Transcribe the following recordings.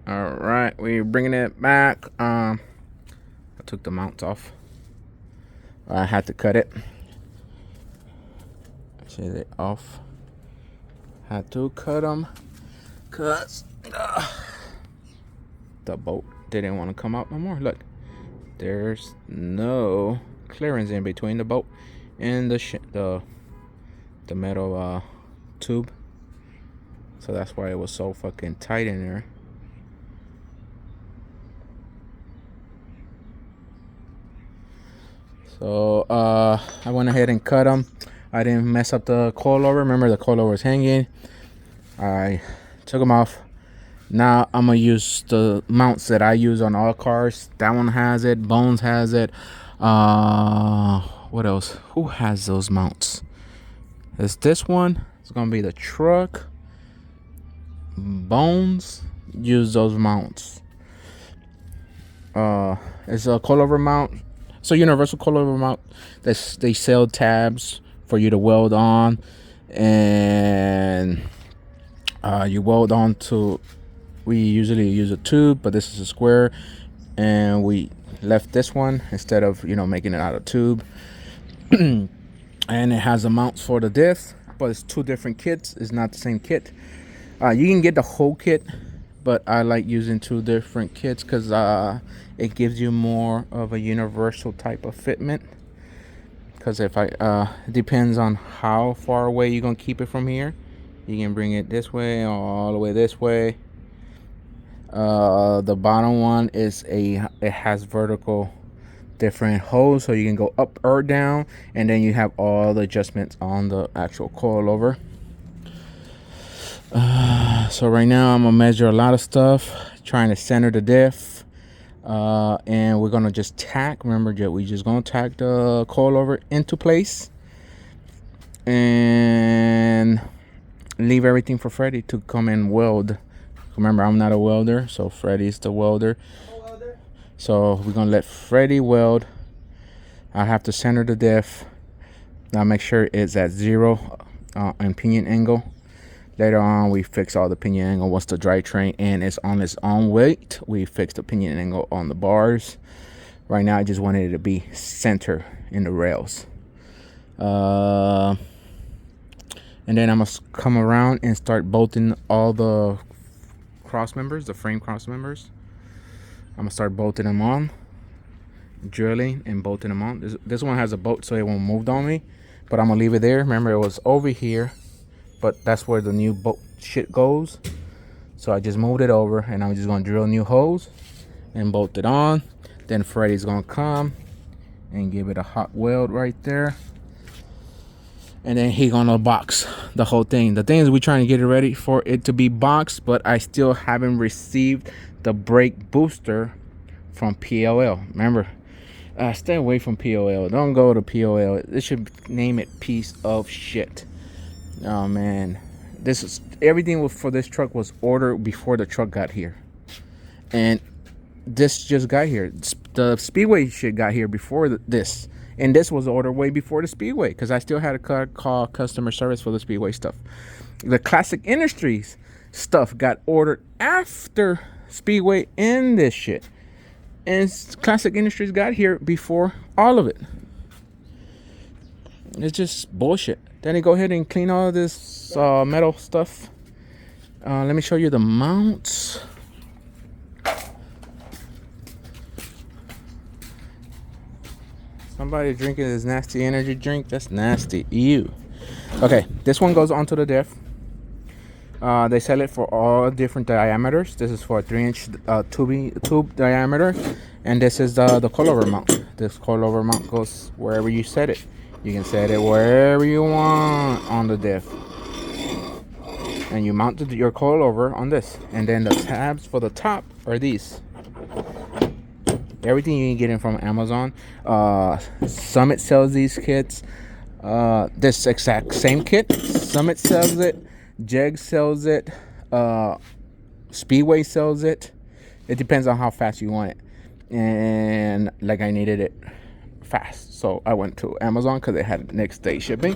All right, we're bringing it back. I took the mounts off. I had to cut it. Shit it off. Had to cut them cause the bolt didn't want to come out no more. Look, there's no clearance in between the bolt and the metal tube. So that's why it was so fucking tight in there. So I went ahead and cut them. I didn't mess up the coilover. Remember, the coilover was hanging. I took them off. Now I'm gonna use the mounts that I use on all cars. That one has it. Bones has it. What else? Who has those mounts? It's this one. It's gonna be the truck. Bones use those mounts. It's a coilover mount. So universal coilover mount. They sell tabs for you to weld on, and you weld on to. We usually use a tube, but this is a square, and we left this one instead of making it out of tube. And it has a mount for the diff, but it's two different kits. It's not the same kit. You can get the whole kit, but I like using two different kits because it gives you more of a universal type of fitment. Because if it depends on how far away you're gonna keep it from here. You can bring it this way, all the way this way. The bottom one is it has vertical different holes, so you can go up or down, and then you have all the adjustments on the actual coilover. So right now I'm gonna measure a lot of stuff, trying to center the diff, and we're gonna just tack. Remember, we just gonna tack the coilover into place and leave everything for Freddie to come and weld. Remember, I'm not a welder, so Freddie's the welder. So we're gonna let Freddie weld. I have to center the diff. Now make sure it's at 0 in pinion angle. Later on, we fix all the pinion angle. Once the drivetrain and it's on its own weight, we fix the pinion angle on the bars. Right now, I just wanted it to be center in the rails. And then I'm gonna come around and start bolting all the cross members, the frame cross members. I'm gonna start bolting them on, drilling and bolting them on. This one has a bolt, so it won't move on me, but I'm gonna leave it there. Remember, it was over here, but that's where the new bolt shit goes. So I just moved it over, and I'm just gonna drill new holes and bolt it on. Then Freddie's gonna come and give it a hot weld right there, and then he gonna box the whole thing. The thing is, we're trying to get it ready for it to be boxed, but I still haven't received the brake booster from POL. Remember, stay away from POL. Don't go to POL. They should name it piece of shit. Oh man, this is everything for this truck was ordered before the truck got here, and this just got here. The Speedway shit got here before this. And this was ordered way before the Speedway, because I still had to call customer service for the Speedway stuff. The Classic Industries stuff got ordered after Speedway and this shit. And Classic Industries got here before all of it. It's just bullshit. Then they go ahead and clean all of this metal stuff. Let me show you the mounts. Somebody drinking this nasty energy drink. That's nasty. Ew. Okay, this one goes onto the diff. They sell it for all different diameters. This is for a 3-inch tube diameter, and this is the coilover mount. This coilover mount goes wherever you set it. You can set it wherever you want on the diff, and you mount your coilover on this. And then the tabs for the top are these. Everything you can get in from Amazon. Summit sells these kits. This exact same kit, Summit sells it. Jeg sells it. Speedway sells it. It depends on how fast you want it. And like, I needed it fast, so I went to Amazon because they had next day shipping.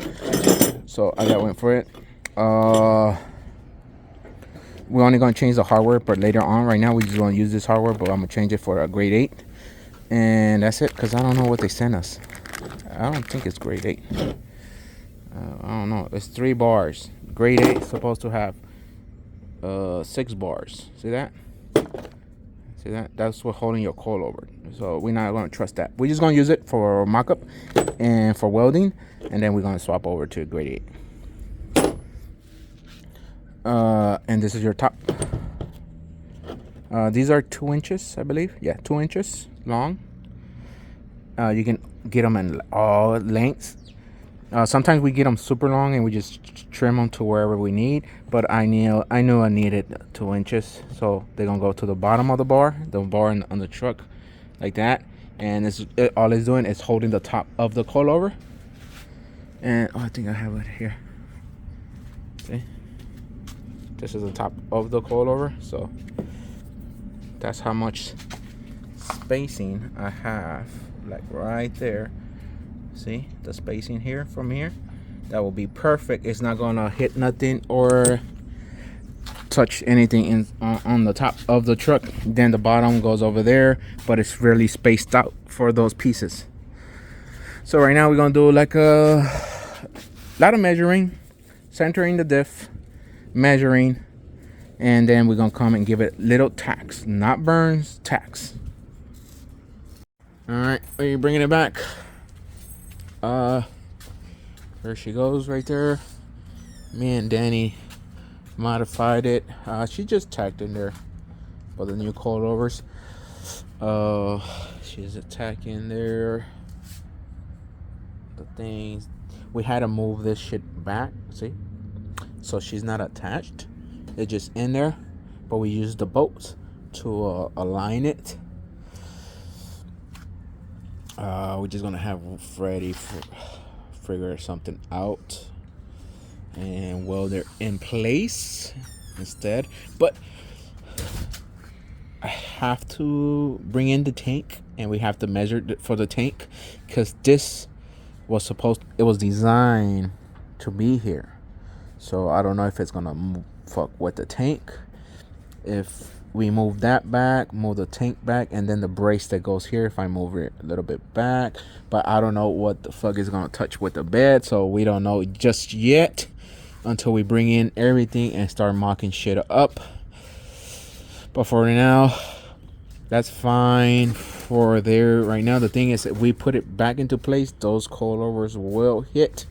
So I went for it. We're only gonna change the hardware, but later on. Right now, we just gonna use this hardware, but I'm gonna change it for a grade 8, and that's it. Cause I don't know what they sent us. I don't think it's grade 8. I don't know. It's 3 bars. Grade 8 is supposed to have 6 bars. See that? See that? That's what holding your coilover. So we're not gonna trust that. We're just gonna use it for mock-up and for welding, and then we're gonna swap over to grade 8. And this is your top. These are 2 inches, I believe. Yeah, 2 inches long. You can get them in all lengths. Sometimes we get them super long and we just trim them to wherever we need. But I knew I needed 2 inches, so they're gonna go to the bottom of the bar on the truck, like that. And all it's doing is holding the top of the coilover. And I think I have it here. See, this is the top of the coilover. So that's how much spacing I have, like right there. See the spacing here from here? That will be perfect. It's not gonna hit nothing or touch anything on the top of the truck. Then the bottom goes over there, but it's really spaced out for those pieces. So right now we're gonna do like a lot of measuring, centering the diff, measuring, and then we're gonna come and give it little tacks, not burns, tacks. All right, are you bringing it back? There she goes right there. Me and Danny modified it. She just tacked in there for the new coilovers. She's attacking there. The things we had to move this shit back. See, so she's not attached. It's just in there, but we used the bolts to align it. We're just gonna have Freddie figure something out and weld it in place instead. But I have to bring in the tank, and we have to measure for the tank, because this was it was designed to be here. So I don't know if it's gonna fuck with the tank. If we move that back, move the tank back, and then the brace that goes here, if I move it a little bit back. But I don't know what the fuck is gonna touch with the bed, so we don't know just yet until we bring in everything and start mocking shit up. But for now, that's fine for there right now. The thing is, if we put it back into place, those coilovers will hit.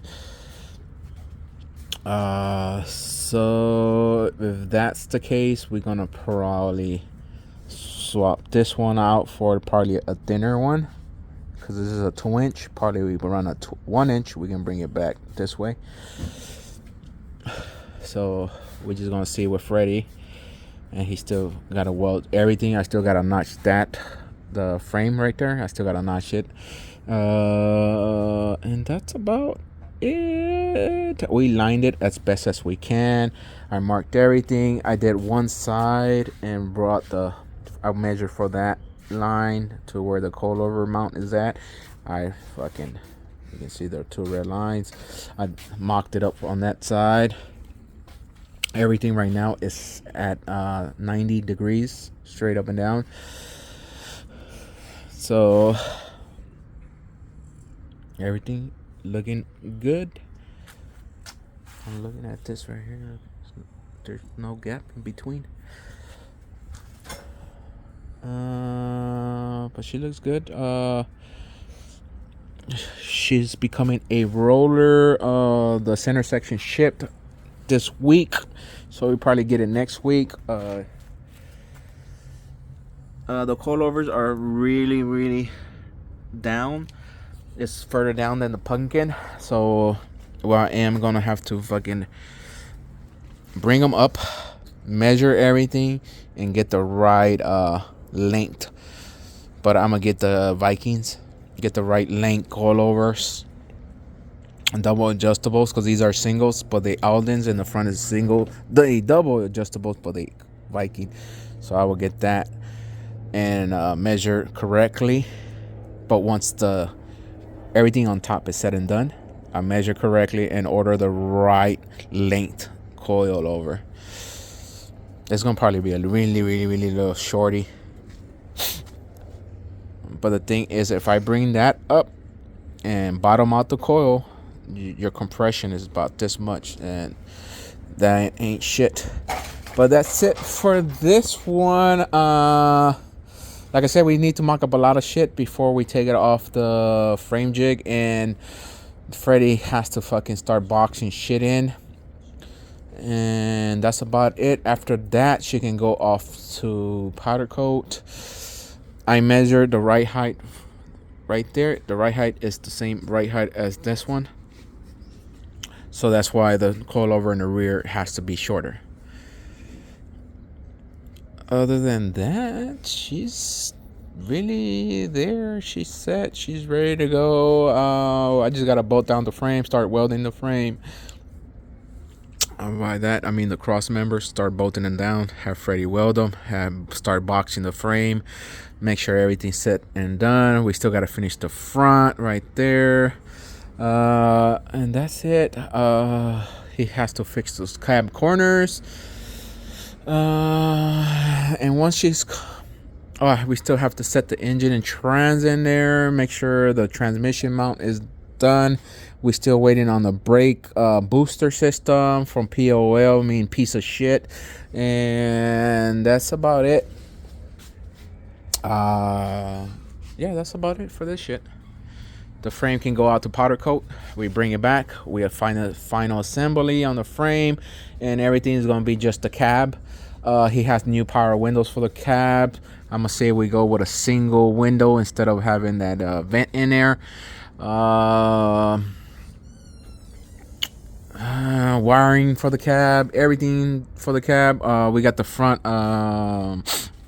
So if that's the case, we're gonna probably swap this one out for probably a thinner one, because this is a 2 inch. Probably we run a 1 inch. We can bring it back this way. So we're just gonna see with Freddie, and he still gotta weld everything. I still gotta notch the frame right there. I still gotta notch it. And that's about it. We lined it as best as we can. I marked everything. I did one side and brought I measured for that line to where the coilover mount is at. You can see there are 2 red lines. I mocked it up on that side. Everything right now is at 90 degrees straight up and down. So everything looking good. I'm looking at this right here. There's no gap in between. But she looks good. She's becoming a roller. The center section shipped this week, so we probably get it next week. The coilovers are really, really down. It's further down than the pumpkin, so I am gonna have to fucking bring them up, measure everything, and get the right length. But I'm gonna get the Vikings, get the right length coilovers, and double adjustables, because these are singles, but the Aldens in the front is single. The double adjustables, but the Viking. So I will get that and measure correctly. But once everything on top is said and done, I measure correctly and order the right length coil over. It's gonna probably be a really little shorty. But the thing is, if I bring that up and bottom out the coil, your compression is about this much, and that ain't shit. But that's it for this one. Like I said, we need to mock up a lot of shit before we take it off the frame jig, and Freddy has to fucking start boxing shit in. And that's about it. After that, she can go off to powder coat. I measured the right height right there. The right height is the same right height as this one. So that's why the coilover in the rear has to be shorter. Other than that, she's really there. She's set. She's ready to go. I just got to bolt down the frame, start welding the frame. By that, I mean the cross members. Start bolting them down. Have Freddy weld them. Start boxing the frame. Make sure everything's set and done. We still got to finish the front right there. And that's it. He has to fix those cab corners. And once she's... we still have to set the engine and trans in there. Make sure the transmission mount is done. We're still waiting on the brake booster system from POL, mean piece of shit. And that's about it. Yeah, that's about it for this shit. The frame can go out to powder coat. We bring it back. We have final assembly on the frame, and everything is gonna be just the cab. He has new power windows for the cab. I'm gonna say we go with a single window instead of having that vent in there. Wiring for the cab, everything for the cab. We got the front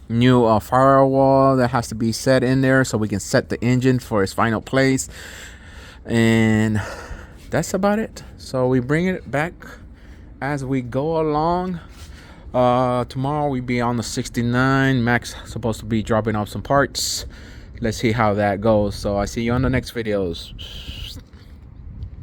new firewall that has to be set in there so we can set the engine for its final place. And that's about it. So we bring it back as we go along. Tomorrow we be on the 69. Max supposed to be dropping off some parts. Let's see how that goes. So I see you on the next videos.